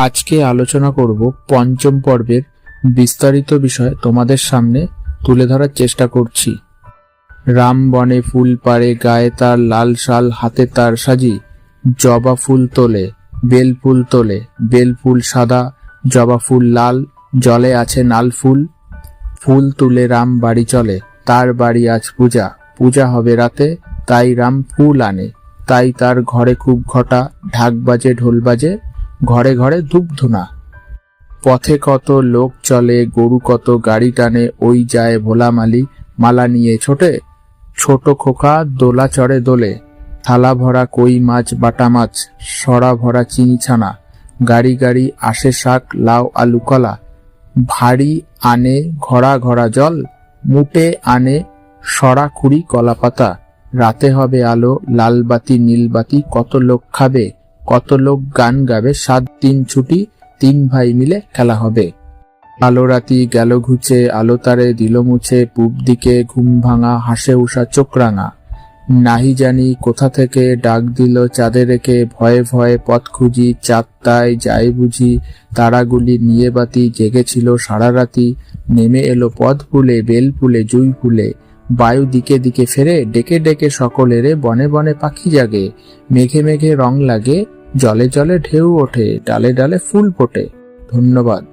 আজকে আলোচনা করব পঞ্চম পর্বের বিস্তারিত বিষয় তোমাদের সামনে তুলে ধরার চেষ্টা করছি। রাম বনে ফুল পাড়ে, গায়ে তার লাল শাল, হাতে তার সাজি, জবা ফুল তোলে, বেল ফুল তোলে, বেল ফুল সাদা, জবা ফুল লাল, জলে আছে নাল ফুল। ফুল তুলে রাম বাড়ি চলে, তার বাড়ি আজ পূজা, পূজা হবে রাতে, তাই রাম ফুল আনে, তাই তার ঘরে খুব ঘটা, ঢাক বাজে ঢোল বাজে, ঘরে ঘরে ধূপ ধুনা। পথে কত লোক চলে, গরু কত গাড়ি টানে, ওই যায় ভোলা মালি মালা নিয়ে ছোটে, ছোট খোকা দোলা চড়ে দোলে, থালা ভরা কই মাছ বাটা মাছ, সরা ভরা চিনি ছানা, গাড়ি গাড়ি আসে শাক লাউ আলু কলা, ভারী আনে ঘড়া ঘড়া জল, মুটে আনে সরা খুঁড়ি কলা পাতা, রাতে হবে আলো লাল বাতি নীল বাতি, কত লোক খাবে কত লোক গান গাবে, 7 দিন ছুটি 3 ভাই মিলে খেলা হবে। আলো রাতি গেল ঘুচে, আলো তারে দিল মুছে, পূব দিকে ঘুম ভাঙা হাসে উষা চোখ রাঙা, নাহি জানি কোথা থেকে ডাক দিল চাঁদে রেখে, ভয়ে ভয়ে পথ খুঁজি চাঁদ তাই যাই বুঝি, তারাগুলি নিয়ে বাতি জেগেছিল সারা রাতি, নেমে এলো পথ ফুলে বেল ফুলে জুই ফুলে, বায়ু দিকে দিকে ফেরে, ডেকে ডেকে সকলেরে, বনে বনে পাখি জাগে, মেঘে মেঘে রং লাগে, জলে জলে ঢেউ ওঠে, ডালে ডালে ফুল ফোটে। ধন্যবাদ।